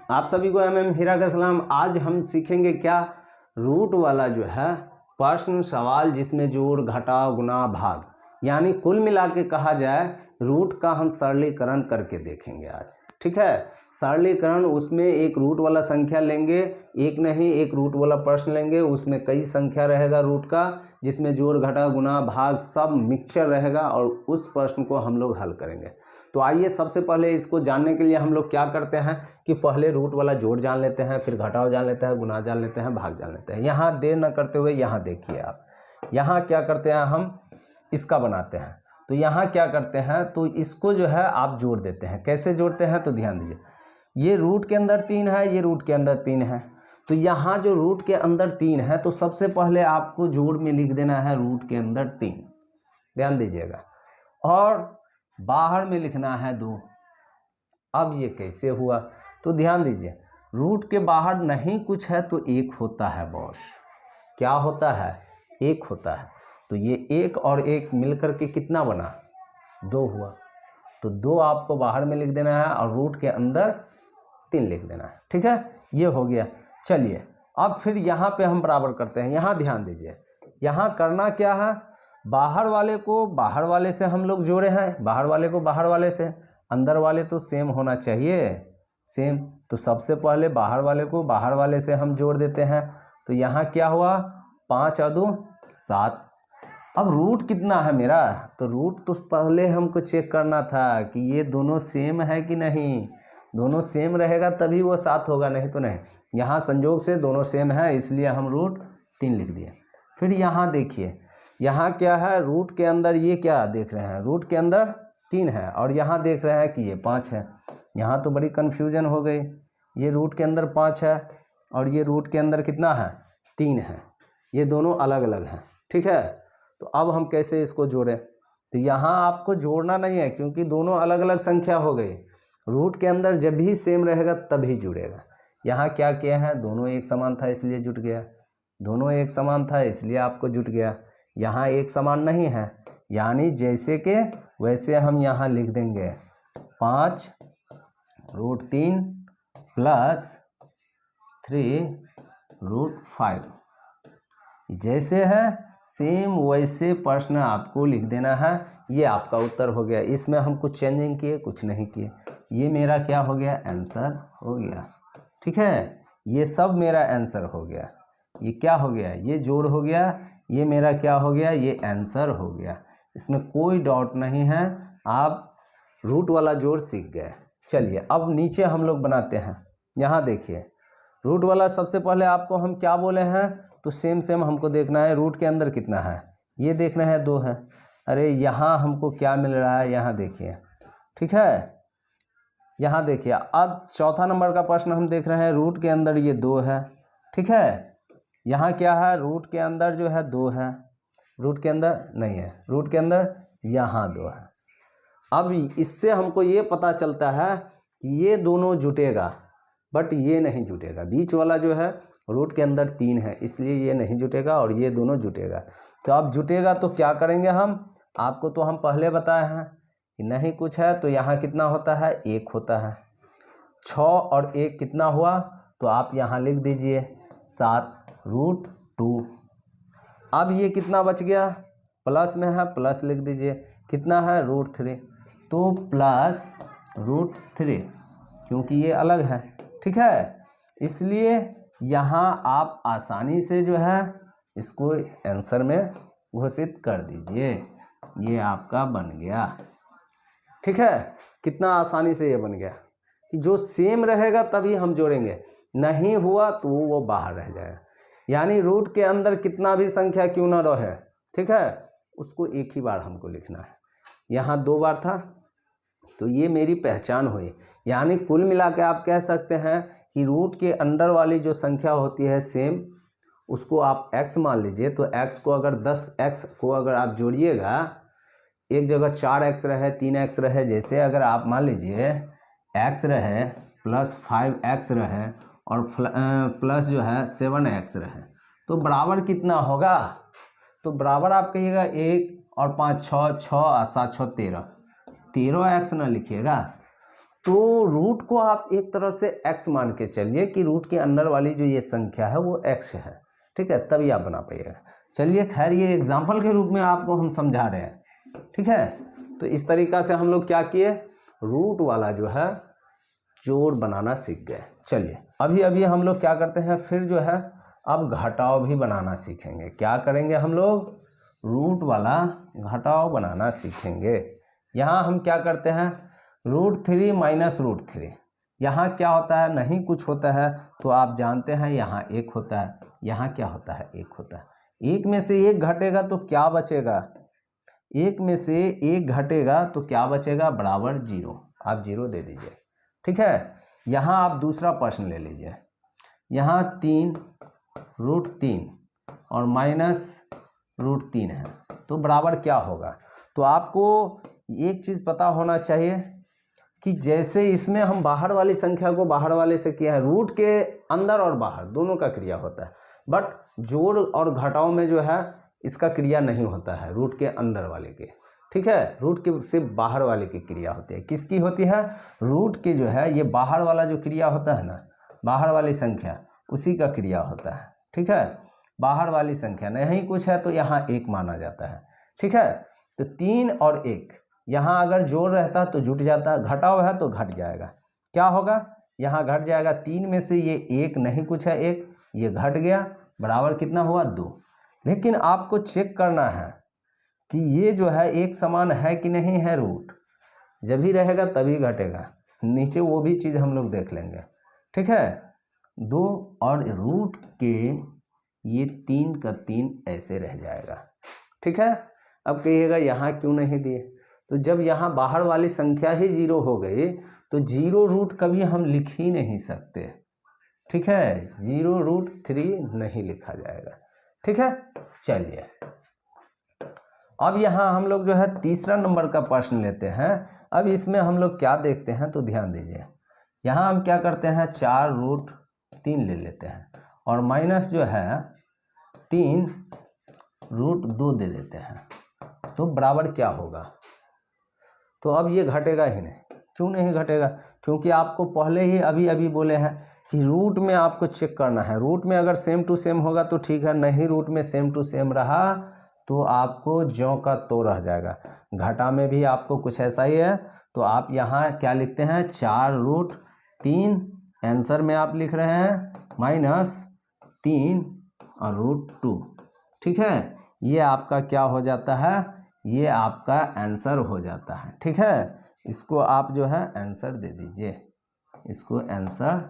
आप सभी को MM हीरा का सलाम। आज हम सीखेंगे क्या, रूट वाला जो है प्रश्न सवाल जिसमें जोड़ घटाव गुणा भाग, यानी कुल मिला के कहा जाए रूट का हम सरलीकरण करके देखेंगे आज। ठीक है, सरलीकरण, उसमें एक रूट वाला संख्या लेंगे, एक नहीं एक रूट वाला प्रश्न लेंगे, उसमें कई संख्या रहेगा रूट का, जिसमें जोड़ घटाव गुणा भाग सब मिक्सचर रहेगा और उस प्रश्न को हम लोग हल करेंगे। तो आइए सबसे पहले इसको जानने के लिए हम लोग क्या करते हैं कि पहले रूट वाला जोड़ जान लेते हैं, फिर घटाव जान लेते हैं, गुणा जान लेते हैं, भाग जान लेते हैं। यहाँ देर न करते हुए यहाँ देखिए आप, यहाँ क्या करते हैं हम इसका बनाते हैं। तो यहाँ क्या करते हैं, तो इसको जो है आप जोड़ देते हैं। कैसे जोड़ते हैं तो ध्यान दीजिए, ये रूट के अंदर 3 है, ये रूट के अंदर 3 है। तो यहाँ जो रूट के अंदर 3 है तो सबसे पहले आपको जोड़ में लिख देना है रूट के अंदर 3, ध्यान दीजिएगा, और बाहर में लिखना है 2। अब ये कैसे हुआ तो ध्यान दीजिए, रूट के बाहर नहीं कुछ है तो 1 होता है बॉस। क्या होता है? 1 होता है। तो ये 1 और 1 मिलकर के कितना बना? 2 हुआ। तो 2 आपको बाहर में लिख देना है और रूट के अंदर 3 लिख देना है। ठीक है, ये हो गया। चलिए अब फिर यहाँ पे हम बराबर करते हैं। यहाँ ध्यान दीजिए, यहाँ करना क्या है, बाहर वाले को बाहर वाले से हम लोग जोड़े हैं, बाहर वाले को बाहर वाले से, अंदर वाले तो सेम होना चाहिए, सेम। तो सबसे पहले बाहर वाले को बाहर वाले से हम जोड़ देते हैं। तो यहाँ क्या हुआ, 5 और 2 7। अब रूट कितना है मेरा, तो रूट तो पहले हमको चेक करना था कि ये दोनों सेम है कि नहीं। दोनों सेम रहेगा तभी वो 7 होगा, नहीं तो नहीं। यहाँ संजोग से दोनों सेम है इसलिए हम रूट 3 लिख दिए। फिर यहाँ देखिए, यहाँ क्या है, रूट के अंदर ये क्या देख रहे हैं, रूट के अंदर 3 है और यहाँ देख रहे हैं कि ये 5 है। यहाँ तो बड़ी कन्फ्यूजन हो गई, ये रूट के अंदर 5 है और ये रूट के अंदर कितना है, 3 है। ये दोनों अलग अलग हैं। ठीक है, तो अब हम कैसे इसको जोड़ें, तो यहाँ आपको जोड़ना नहीं है क्योंकि दोनों अलग अलग संख्या हो गई। रूट के अंदर जब भी सेम रहेगा तभी जुड़ेगा। यहाँ क्या किया है, दोनों एक समान था इसलिए जुट गया, दोनों एक समान था इसलिए आपको जुट गया। यहाँ एक समान नहीं है, यानी जैसे के वैसे हम यहाँ लिख देंगे 5 रूट 3 प्लस 3 रूट 5। जैसे है सेम वैसे प्रश्न आपको लिख देना है। ये आपका उत्तर हो गया, इसमें हम कुछ चेंजिंग किए, कुछ नहीं किए। ये मेरा क्या हो गया, आंसर हो गया। ठीक है, ये सब मेरा आंसर हो गया। ये क्या हो गया, ये जोड़ हो गया, ये मेरा क्या हो गया, ये आंसर हो गया। इसमें कोई डाउट नहीं है, आप रूट वाला जोड़ सीख गए। चलिए अब नीचे हम लोग बनाते हैं। यहाँ देखिए, रूट वाला सबसे पहले आपको हम क्या बोले हैं, तो सेम हमको देखना है रूट के अंदर कितना है, ये देखना है 2 है। अरे यहाँ हमको क्या मिल रहा है, यहाँ देखिए। ठीक है, यहाँ देखिए, अब चौथा नंबर का प्रश्न हम देख रहे हैं, रूट के अंदर ये 2 है। ठीक है, यहाँ क्या है, रूट के अंदर जो है 2 है, रूट के अंदर नहीं है, रूट के अंदर यहाँ 2 है। अब इससे हमको ये पता चलता है कि ये दोनों जुटेगा, बट ये नहीं जुटेगा। बीच वाला जो है रूट के अंदर 3 है इसलिए ये नहीं जुटेगा और ये दोनों जुटेगा। तो अब जुटेगा तो क्या करेंगे हम, आपको तो हम पहले बताए हैं कि नहीं कुछ है तो यहाँ कितना होता है, 1 होता है। 6 और 1 कितना हुआ, तो आप यहाँ लिख दीजिए 7 रूट 2। अब ये कितना बच गया, प्लस में है, प्लस लिख दीजिए, कितना है रूट 3। तो प्लस रूट 3 क्योंकि ये अलग है। ठीक है, इसलिए यहाँ आप आसानी से जो है इसको आंसर में घोषित कर दीजिए। ये आपका बन गया। ठीक है, कितना आसानी से ये बन गया कि जो सेम रहेगा तभी हम जोड़ेंगे, नहीं हुआ तो वो बाहर रह जाएगा। यानी रूट के अंदर कितना भी संख्या क्यों ना रहे, ठीक है, उसको एक ही बार हमको लिखना है। यहाँ 2 बार था तो ये मेरी पहचान हुई। यानी कुल मिला के आप कह सकते हैं कि रूट के अंदर वाली जो संख्या होती है सेम, उसको आप x मान लीजिए। तो x को अगर 10x को अगर आप जोड़िएगा, एक जगह 4x रहे 3x रहे, जैसे अगर आप मान लीजिए x रहे प्लस 5x रहे और प्लस जो है 7x रहे, तो बराबर कितना होगा, तो बराबर आप कहिएगा 1 और 5 6 6 और 7 6 13 13x ना लिखिएगा, तो रूट को आप एक तरह से x मान के चलिए कि रूट के अंदर वाली जो ये संख्या है वो x है, ठीक है, तभी आप बना पाइएगा। चलिए खैर ये एग्जाम्पल के रूप में आपको हम समझा रहे हैं, ठीक है। तो इस तरीक़ा से हम लोग क्या किए, रूट वाला जो है जोड़ बनाना सीख गए। चलिए अभी हम लोग क्या करते हैं, फिर जो है अब घटाव भी बनाना सीखेंगे। क्या करेंगे हम लोग, रूट वाला घटाव बनाना सीखेंगे। यहाँ हम क्या करते हैं, √3 माइनस √3, यहाँ क्या होता है, नहीं कुछ होता है तो आप जानते हैं यहाँ 1 होता है, यहाँ क्या होता है 1 होता है। 1 में से 1 घटेगा तो क्या बचेगा, 1 में से 1 घटेगा तो क्या बचेगा, बराबर 0, आप 0 दे दीजिए, ठीक है। यहाँ आप दूसरा प्रश्न ले लीजिए, यहाँ 3 √3 और माइनस √3 है तो बराबर क्या होगा। तो आपको एक चीज़ पता होना चाहिए कि जैसे इसमें हम बाहर वाली संख्या को बाहर वाले से किया है, रूट के अंदर और बाहर दोनों का क्रिया होता है, बट जोड़ और घटाव में जो है इसका क्रिया नहीं होता है, रूट के अंदर वाले के, ठीक है, रूट के से बाहर वाले की क्रिया होती है। किसकी होती है, रूट के जो है ये बाहर वाला जो क्रिया होता है ना, बाहर वाली संख्या उसी का क्रिया होता है, ठीक है। बाहर वाली संख्या नहीं कुछ है तो यहाँ 1 माना जाता है, ठीक है। तो 3 और 1 यहाँ अगर जोड़ रहता तो जुट जाता, घटाव है तो घट जाएगा, क्या होगा, यहाँ घट जाएगा। 3 में से ये 1 नहीं कुछ है 1, ये घट गया, बराबर कितना हुआ 2। लेकिन आपको चेक करना है कि ये जो है एक समान है कि नहीं है, रूट जब भी रहेगा तभी घटेगा, नीचे वो भी चीज़ हम लोग देख लेंगे, ठीक है। 2 और रूट के ये 3 का 3 ऐसे रह जाएगा, ठीक है। अब कहिएगा यहाँ क्यों नहीं दिए, तो जब यहाँ बाहर वाली संख्या ही 0 हो गई तो 0 रूट कभी हम लिख ही नहीं सकते, ठीक है, 0 √3 नहीं लिखा जाएगा, ठीक है। चलिए अब यहाँ हम लोग जो है तीसरा नंबर का प्रश्न लेते हैं। अब इसमें हम लोग क्या देखते हैं तो ध्यान दीजिए, यहाँ हम क्या करते हैं 4 √3 ले लेते हैं और माइनस जो है 3 √2 दे देते हैं, तो बराबर क्या होगा। तो अब ये घटेगा ही नहीं, क्यों नहीं घटेगा, क्योंकि आपको पहले ही अभी बोले हैं कि रूट में आपको चेक करना है, रूट में अगर सेम टू सेम होगा तो ठीक है, नहीं रूट में सेम टू सेम रहा तो आपको ज्यों का तो रह जाएगा। घटा में भी आपको कुछ ऐसा ही है, तो आप यहाँ क्या लिखते हैं 4 √3, आंसर में आप लिख रहे हैं माइनस 3 और √2, ठीक है। ये आपका क्या हो जाता है, ये आपका आंसर हो जाता है, ठीक है। इसको आप जो है आंसर दे दीजिए, इसको आंसर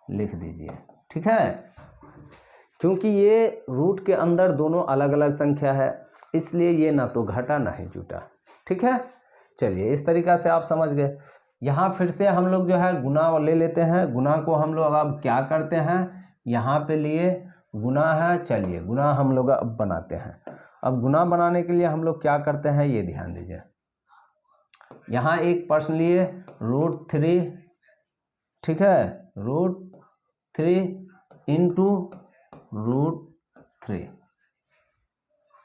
लिख दीजिए, ठीक है। क्योंकि ये रूट के अंदर दोनों अलग अलग संख्या है, इसलिए ये ना तो घटा ना ही जुटा, ठीक है। चलिए इस तरीक़ा से आप समझ गए। यहाँ फिर से हम लोग जो है गुना ले लेते हैं, गुना को हम लोग अब क्या करते हैं, यहाँ पे लिए गुना है, चलिए गुना हम लोग अब बनाते हैं। अब गुना बनाने के लिए हम लोग क्या करते हैं ये ध्यान दीजिए, यहाँ एक प्रश्न लिए √3, ठीक है, √3 इंटू √3,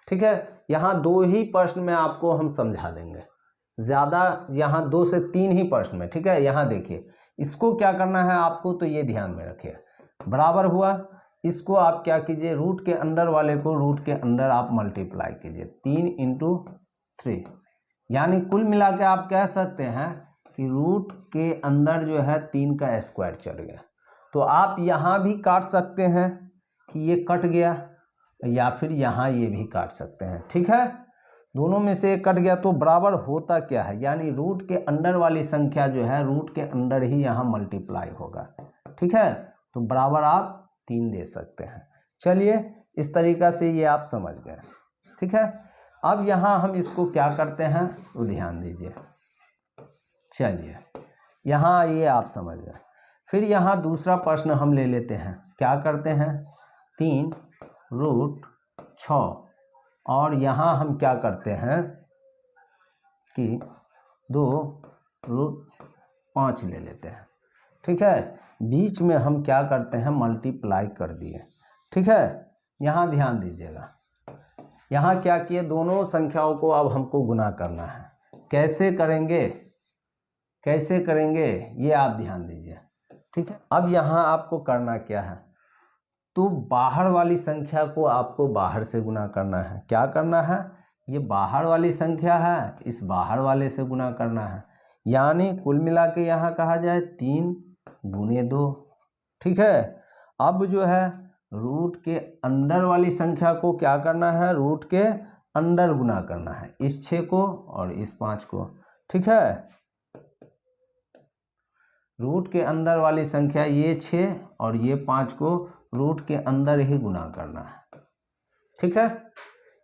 ठीक है। यहाँ 2 ही प्रश्न में आपको हम समझा देंगे, ज़्यादा यहाँ 2 से 3 ही प्रश्न में, ठीक है। यहाँ देखिए इसको क्या करना है आपको, तो ये ध्यान में रखिए, बराबर हुआ, इसको आप क्या कीजिए, रूट के अंदर वाले को रूट के अंदर आप मल्टीप्लाई कीजिए, 3 इंटू 3, यानी कुल मिला के आप कह सकते हैं कि रूट के अंदर जो है 3 का स्क्वायर चल गया। तो आप यहाँ भी काट सकते हैं कि ये कट गया, या फिर यहाँ ये भी काट सकते हैं, ठीक है। दोनों में से एक कट गया तो बराबर होता क्या है, यानी रूट के अंदर वाली संख्या जो है रूट के अंदर ही यहाँ मल्टीप्लाई होगा, ठीक है। तो बराबर आप 3 दे सकते हैं। चलिए इस तरीक़ा से ये आप समझ गए, ठीक है। अब यहाँ हम इसको क्या करते हैं तो ध्यान दीजिए, चलिए यहाँ ये आप समझ गए। फिर यहाँ दूसरा प्रश्न हम ले लेते हैं, क्या करते हैं 3 √6 और यहाँ हम क्या करते हैं कि 2 √5 ले लेते हैं, ठीक है। बीच में हम क्या करते हैं मल्टीप्लाई कर दिए, ठीक है। यहाँ ध्यान दीजिएगा, यहाँ क्या किए, दोनों संख्याओं को अब हमको गुना करना है। कैसे करेंगे, कैसे करेंगे ये आप ध्यान दीजिए, ठीक है। अब यहाँ आपको करना क्या है, तो बाहर वाली संख्या को आपको बाहर से गुना करना है। क्या करना है, ये बाहर वाली संख्या है, इस बाहर वाले से गुना करना है, यानी कुल मिला के यहाँ कहा जाए 3 गुने 2, ठीक है। अब जो है रूट के अंदर वाली संख्या को क्या करना है, रूट के अंदर गुना करना है, इस 6 को और इस 5 को, ठीक है। रूट के अंदर वाली संख्या ये 6 और ये 5 को रूट के अंदर ही गुना करना है, ठीक है।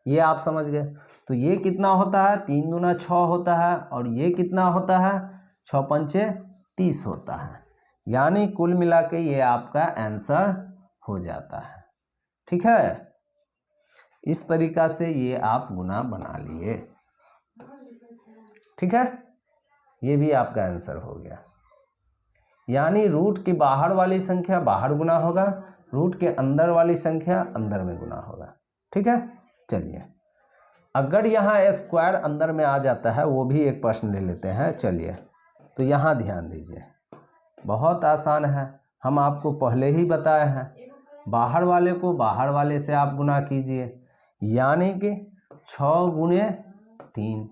ये आप समझ गए। तो ये कितना होता है, 3 दूना 6 होता है, और ये कितना होता है, 6 पंचे 30 होता है, यानी कुल मिला के ये आपका आंसर हो जाता है, ठीक है। इस तरीका से ये आप गुना बना लिए, ठीक है। ये भी आपका आंसर हो गया, यानी रूट की बाहर वाली संख्या बाहर गुना होगा, रूट के अंदर वाली संख्या अंदर में गुना होगा, ठीक है। चलिए, अगर यहाँ स्क्वायर अंदर में आ जाता है, वो भी एक प्रश्न ले लेते हैं। चलिए, तो यहाँ ध्यान दीजिए, बहुत आसान है, हम आपको पहले ही बताए हैं, बाहर वाले को बाहर वाले से आप गुना कीजिए, यानी कि 6 गुने 3,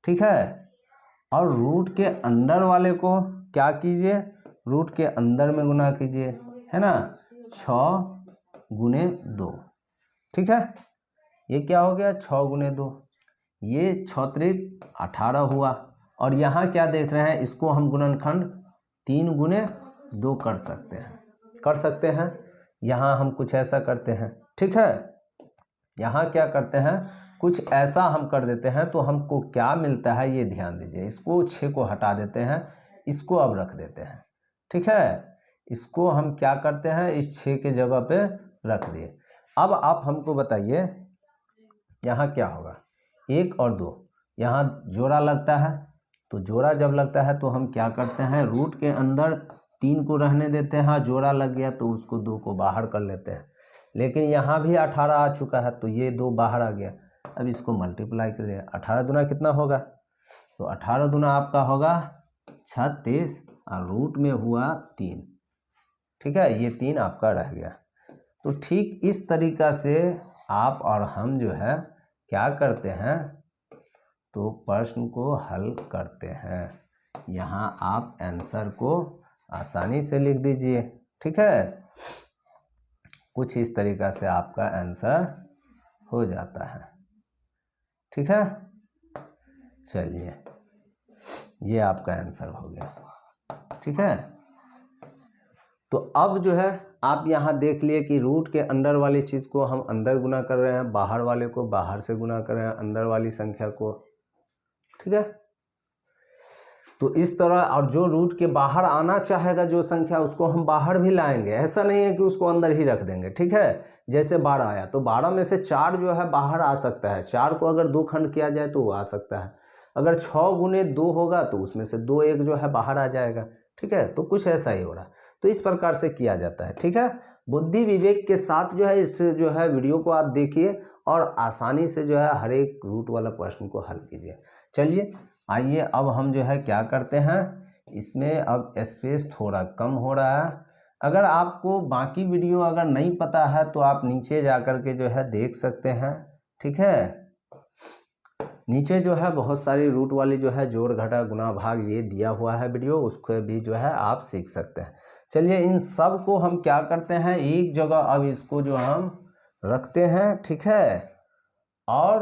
ठीक है। और रूट के अंदर वाले को क्या कीजिए, रूट के अंदर में गुना कीजिए, है ना, 6 गुने 2, ठीक है। ये क्या हो गया, 6 गुने 2, ये 6 त्रिक 18 हुआ। और यहाँ क्या देख रहे हैं, इसको हम गुणनखंड 3 गुने 2 कर सकते हैं। यहाँ हम कुछ ऐसा करते हैं, ठीक है। यहाँ क्या करते हैं, कुछ ऐसा हम कर देते हैं, तो हमको क्या मिलता है ये ध्यान दीजिए। इसको 6 को हटा देते हैं, इसको अब रख देते हैं, ठीक है। इसको हम क्या करते हैं, इस 6 के जगह पे रख दिए। अब आप हमको बताइए यहाँ क्या होगा, 1 और 2 यहाँ जोड़ा लगता है, तो जोड़ा जब लगता है तो हम क्या करते हैं, रूट के अंदर 3 को रहने देते हैं, जोड़ा लग गया तो उसको 2 को बाहर कर लेते हैं। लेकिन यहाँ भी 18 आ चुका है, तो ये 2 बाहर आ गया। अब इसको मल्टीप्लाई करिए, 18 दूना कितना होगा, तो 18 दूना आपका होगा 36, और रूट में हुआ 3, ठीक है। ये 3 आपका रह गया। तो ठीक इस तरीका से आप और हम जो है क्या करते हैं, तो प्रश्न को हल करते हैं। यहाँ आप आंसर को आसानी से लिख दीजिए, ठीक है। कुछ इस तरीका से आपका आंसर हो जाता है, ठीक है। चलिए, ये आपका आंसर हो गया, ठीक है। तो अब जो है आप यहाँ देख लिए कि रूट के अंदर वाली चीज़ को हम अंदर गुना कर रहे हैं, बाहर वाले को बाहर से गुना कर रहे हैं, अंदर वाली संख्या को, ठीक है। तो इस तरह, और जो रूट के बाहर आना चाहेगा जो संख्या, उसको हम बाहर भी लाएंगे, ऐसा नहीं है कि उसको अंदर ही रख देंगे, ठीक है। जैसे 12 आया, तो 12 में से 4 जो है बाहर आ सकता है, 4 को अगर 2 खंड किया जाए तो वो आ सकता है। अगर 6 गुने 2 होगा तो उसमें से 2 एक जो है बाहर आ जाएगा, ठीक है। तो कुछ ऐसा ही हो रहा है, तो इस प्रकार से किया जाता है, ठीक है। बुद्धि विवेक के साथ जो है इस जो है वीडियो को आप देखिए, और आसानी से जो है हर एक रूट वाला प्रश्न को हल कीजिए। चलिए, आइए अब हम जो है क्या करते हैं, इसमें अब स्पेस थोड़ा कम हो रहा है। अगर आपको बाकी वीडियो अगर नहीं पता है तो आप नीचे जा कर के जो है देख सकते हैं, ठीक है। नीचे जो है बहुत सारी रूट वाली जो है जोड़ घटा गुना भाग ये दिया हुआ है वीडियो, उसको भी जो है आप सीख सकते हैं। चलिए, इन सब को हम क्या करते हैं, एक जगह अब इसको जो हम रखते हैं, ठीक है। और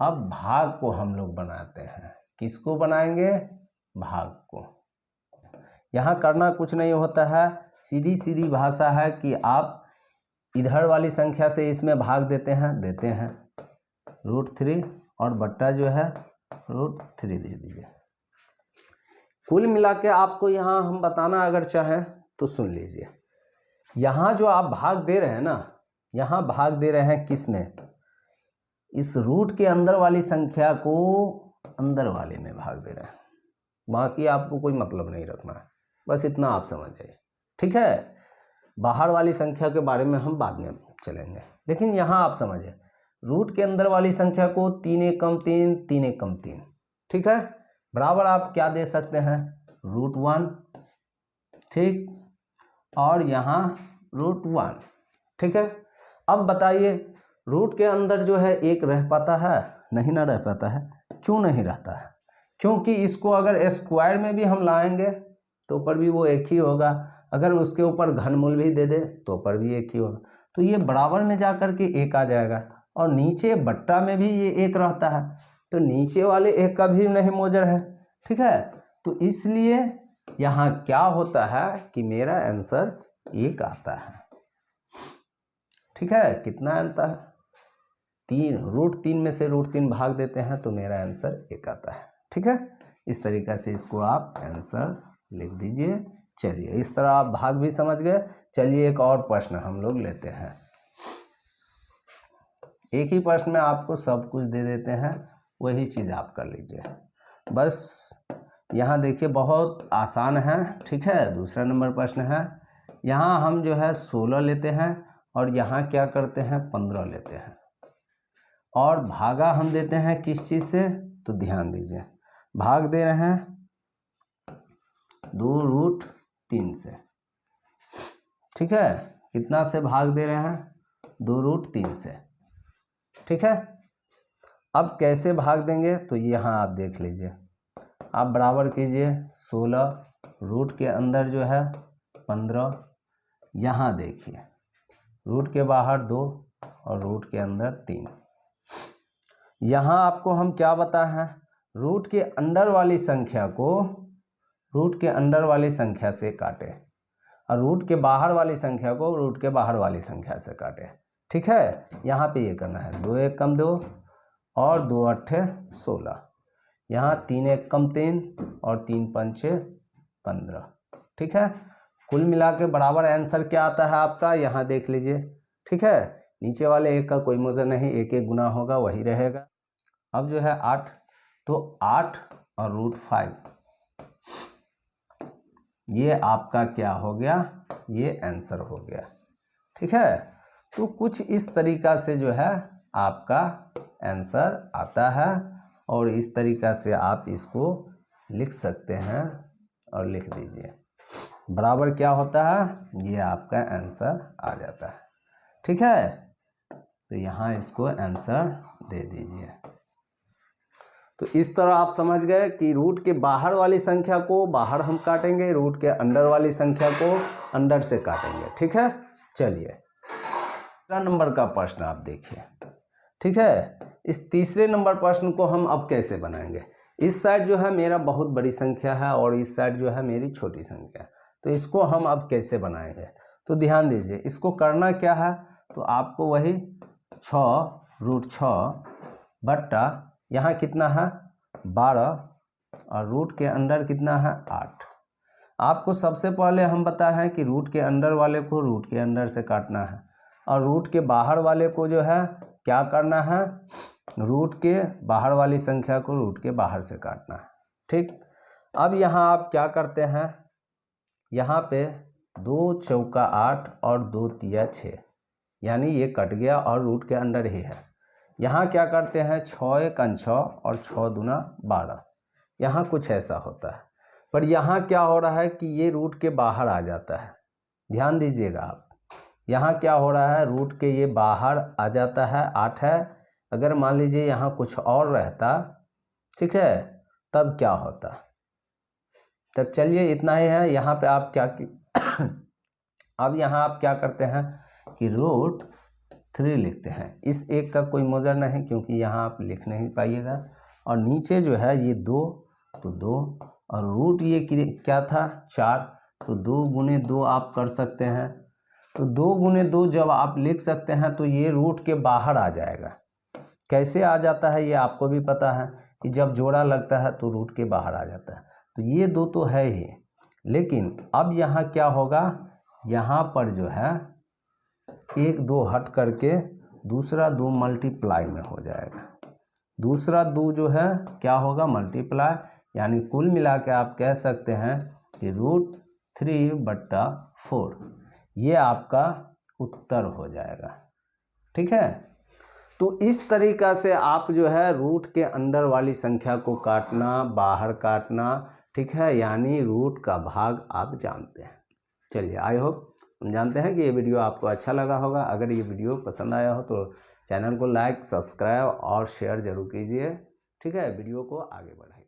अब भाग को हम लोग बनाते हैं। किसको बनाएंगे, भाग को। यहाँ करना कुछ नहीं होता है, सीधी सीधी भाषा है कि आप इधर वाली संख्या से इसमें भाग देते हैं √3, और बट्टा जो है √3 दे दीजिए। कुल मिला के आपको यहाँ हम बताना अगर चाहें तो सुन लीजिए, यहाँ जो आप भाग दे रहे हैं ना, यहाँ भाग दे रहे हैं किस में, इस रूट के अंदर वाली संख्या को अंदर वाले में भाग दे रहे हैं। बाकी आपको कोई मतलब नहीं रखना है, बस इतना आप समझ जाइए, ठीक है। बाहर वाली संख्या के बारे में हम बाद में चलेंगे, लेकिन यहाँ आप समझिए, रूट के अंदर वाली संख्या को 3 एकम 3, 3 एकम 3, ठीक है, बराबर आप क्या दे सकते हैं, √1, ठीक, और यहाँ √1, ठीक है। अब बताइए रूट के अंदर जो है एक रह पाता है, नहीं ना रह पाता है, क्यों नहीं रहता है, क्योंकि इसको अगर स्क्वायर में भी हम लाएंगे तो ऊपर भी वो एक ही होगा, अगर उसके ऊपर घनमूल भी दे दे तो ऊपर भी एक ही होगा, तो ये बराबर में जा कर के एक आ जाएगा, और नीचे बट्टा में भी ये एक रहता है, तो नीचे वाले एक का भी नहीं मोजर है, ठीक है। तो इसलिए यहाँ क्या होता है कि मेरा आंसर एक आता है, ठीक है। कितना आता है, 3, √3 में से √3 भाग देते हैं तो मेरा आंसर एक आता है, ठीक है। इस तरीक़ा से इसको आप आंसर लिख दीजिए। चलिए इस तरह आप भाग भी समझ गए। चलिए एक और प्रश्न हम लोग लेते हैं। एक ही प्रश्न में आपको सब कुछ दे देते हैं, वही चीज़ आप कर लीजिए। बस यहाँ देखिए बहुत आसान है, ठीक है। दूसरा नंबर प्रश्न है, यहाँ हम जो है 16 लेते हैं और यहाँ क्या करते हैं 15 लेते हैं, और भागा हम देते हैं किस चीज़ से, तो ध्यान दीजिए भाग दे रहे हैं 2√3 से, ठीक है। कितना से भाग दे रहे हैं, 2√3 से, ठीक है। अब कैसे भाग देंगे, तो यहाँ आप देख लीजिए, आप बराबर कीजिए 16, रूट के अंदर जो है 15, यहाँ देखिए रूट के बाहर 2 और रूट के अंदर 3। यहाँ आपको हम क्या बताए हैं, रूट के अंदर वाली संख्या को रूट के अंदर वाली संख्या से काटे, और रूट के बाहर वाली संख्या को रूट के बाहर वाली संख्या से काटे, ठीक है। यहाँ पे ये करना है, 2 1 कम 2 और 2 8 16, यहाँ 3 1 कम 3 और 3 5 15, ठीक है। कुल मिला के बराबर आंसर क्या आता है आपका, यहाँ देख लीजिए, ठीक है। नीचे वाले एक का कोई मोजर नहीं, एक एक गुना होगा वही रहेगा। अब जो है 8, तो 8 और √5 ये आपका क्या हो गया, ये आंसर हो गया, ठीक है। तो कुछ इस तरीका से जो है आपका आंसर आता है, और इस तरीका से आप इसको लिख सकते हैं, और लिख दीजिए बराबर क्या होता है, ये आपका आंसर आ जाता है, ठीक है। तो यहाँ इसको आंसर दे दीजिए। तो इस तरह आप समझ गए कि रूट के बाहर वाली संख्या को बाहर हम काटेंगे, रूट के अंदर वाली संख्या को अंदर से काटेंगे, ठीक है। चलिए तीसरा नंबर का प्रश्न आप देखिए, ठीक है। इस तीसरे नंबर प्रश्न को हम अब कैसे बनाएंगे, इस साइड जो है मेरा बहुत बड़ी संख्या है और इस साइड जो है मेरी छोटी संख्या है, तो इसको हम अब कैसे बनाएंगे, तो ध्यान दीजिए इसको करना क्या है, तो आपको वही 6√6 बट्टा यहाँ कितना है 12 और रूट के अंदर कितना है 8। आपको सबसे पहले हम बताए हैं कि रूट के अंदर वाले को रूट के अंदर से काटना है, और रूट के बाहर वाले को जो है क्या करना है, रूट के बाहर वाली संख्या को रूट के बाहर से काटना है, ठीक। अब यहाँ आप क्या करते हैं, यहाँ पे 2 चौका 8 और 2 तिया 6, यानी ये कट गया और रूट के अंदर ही है। यहाँ क्या करते हैं 6 1 6 और 6 दूना 12, यहाँ कुछ ऐसा होता है, पर यहाँ क्या हो रहा है कि ये रूट के बाहर आ जाता है। ध्यान दीजिएगा आप, यहाँ क्या हो रहा है, रूट के ये बाहर आ जाता है, 8 है। अगर मान लीजिए यहाँ कुछ और रहता, ठीक है, तब क्या होता, तब चलिए इतना ही है। यहाँ पे आप क्या अब यहाँ आप क्या करते हैं कि √3 लिखते हैं, इस एक का कोई मोजर नहीं क्योंकि यहाँ आप लिख नहीं पाइएगा, और नीचे जो है ये 2 तो 2, और रूट ये क्या था 4, तो 2 गुने 2 आप कर सकते हैं, तो 2 गुने 2 जब आप लिख सकते हैं तो ये रूट के बाहर आ जाएगा। कैसे आ जाता है ये आपको भी पता है कि जब जोड़ा लगता है तो रूट के बाहर आ जाता है, तो ये 2 तो है ही, लेकिन अब यहाँ क्या होगा, यहाँ पर जो है 1 2 हट करके दूसरा 2 मल्टीप्लाई में हो जाएगा, दूसरा 2 जो है क्या होगा मल्टीप्लाई, यानी कुल मिला के आप कह सकते हैं कि √3 बट्टा 4 ये आपका उत्तर हो जाएगा, ठीक है। तो इस तरीक़ा से आप जो है रूट के अंदर वाली संख्या को काटना, बाहर काटना, ठीक है, यानी रूट का भाग आप जानते हैं। चलिए, आई होप हम जानते हैं कि ये वीडियो आपको अच्छा लगा होगा। अगर ये वीडियो पसंद आया हो तो चैनल को लाइक, सब्सक्राइब और शेयर ज़रूर कीजिए, ठीक है, वीडियो को आगे बढ़ाइए।